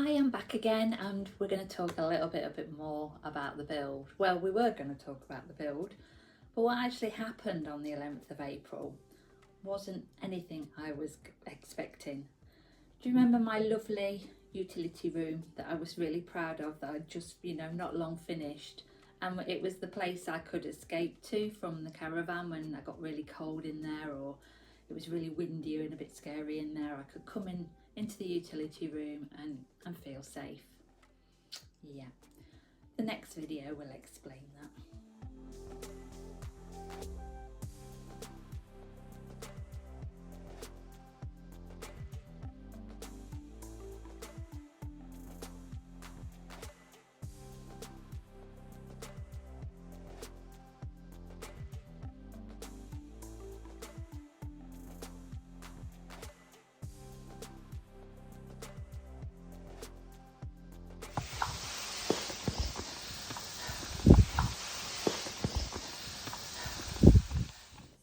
Hi, I'm back again and we're going to talk a bit more about the build. Well, we were going to talk about the build, but what actually happened on the 11th of April wasn't anything I was expecting. Do you remember my lovely utility room that I was really proud of, that I'd just, not long finished? And it was the place I could escape to from the caravan when I got really cold in there, or it was really windy and a bit scary in there. I could come into the utility room and feel safe. Yeah, the next video will explain that.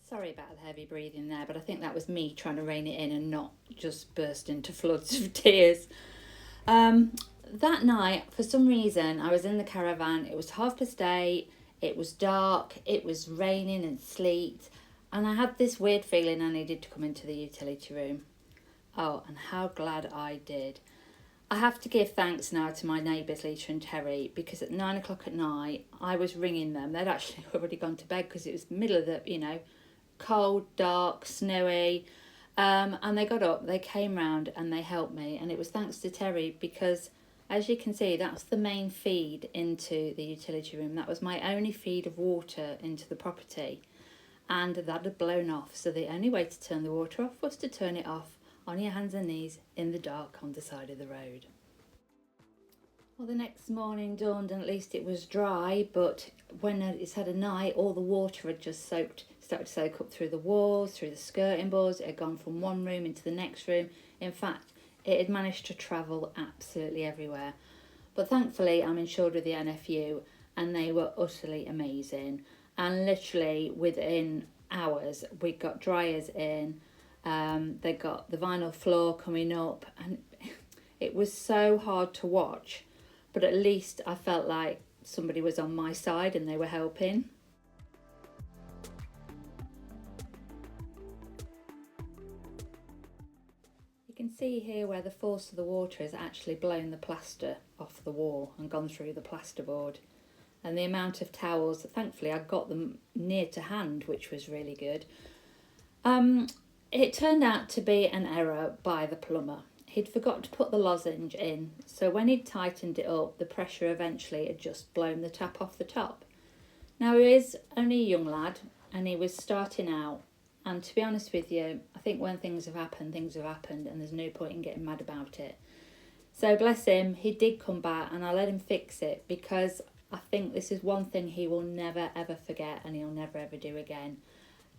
Sorry about the heavy breathing there, but I think that was me trying to rein it in and not just burst into floods of tears. That night, for some reason, I was in the caravan. It was 8:30, it was dark, it was raining and sleet, and I had this weird feeling I needed to come into the utility room. Oh, and how glad I did. I have to give thanks now to my neighbours Lisa and Terry, because at 9 o'clock at night I was ringing them. They'd actually already gone to bed because it was the middle of the, cold, dark, snowy, and they got up, they came round and they helped me, and it was thanks to Terry, because as you can see, that's the main feed into the utility room. That was my only feed of water into the property, and that had blown off, so the only way to turn the water off was to turn it off on your hands and knees in the dark on the side of the road. Well, the next morning dawned and at least it was dry, but when it's had a night, all the water had just started to soak up through the walls, through the skirting boards. It had gone from one room into the next room. In fact, it had managed to travel absolutely everywhere. But thankfully, I'm insured with the NFU, and they were utterly amazing. And literally within hours, we got dryers in. They got the vinyl floor coming up, and it was so hard to watch, but at least I felt like somebody was on my side and they were helping. You can see here where the force of the water has actually blown the plaster off the wall and gone through the plasterboard. And the amount of towels, thankfully I got them near to hand, which was really good. It turned out to be an error by the plumber. He'd forgot to put the lozenge in, so when he'd tightened it up, the pressure eventually had just blown the tap off the top. Now, he is only a young lad, and he was starting out, and to be honest with you, I think when things have happened, and there's no point in getting mad about it. So bless him, he did come back, and I let him fix it, because I think this is one thing he will never ever forget, and he'll never ever do again.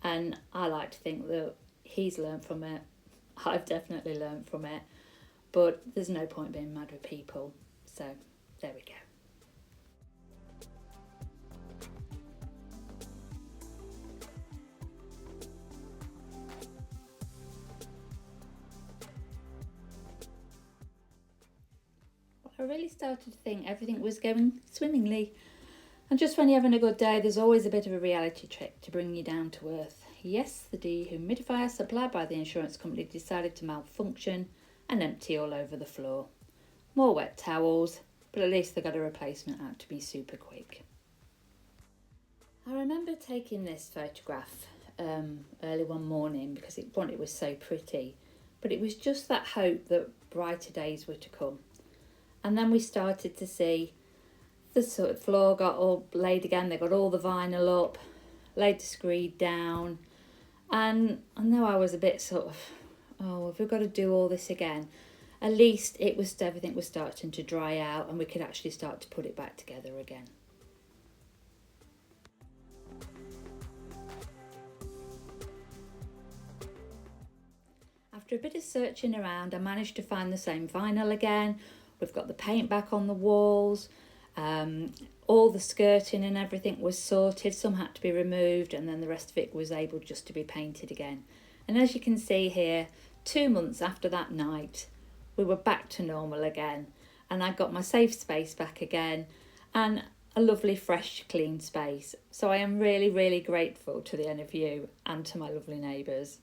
And I like to think that he's learned from it. I've definitely learned from it. But there's no point being mad with people. So there we go. Well, I really started to think everything was going swimmingly. And just when you're having a good day, there's always a bit of a reality check to bring you down to earth. Yes, the dehumidifier supplied by the insurance company decided to malfunction and empty all over the floor. More wet towels, but at least they got a replacement out to be super quick. I remember taking this photograph early one morning because it was so pretty, but it was just that hope that brighter days were to come. And then we started to see the sort of floor got all laid again. They got all the vinyl up, laid the screed down, and I know I was a bit sort of, oh, have we got to do all this again? At least everything was starting to dry out and we could actually start to put it back together again. After a bit of searching around, I managed to find the same vinyl again. We've got the paint back on the walls. All the skirting and everything was sorted. Some had to be removed, and then the rest of it was able just to be painted again. And as you can see here, 2 months after that night, we were back to normal again. and I got my safe space back again and a lovely, fresh, clean space. So I am really, really grateful to the NFU and to my lovely neighbours.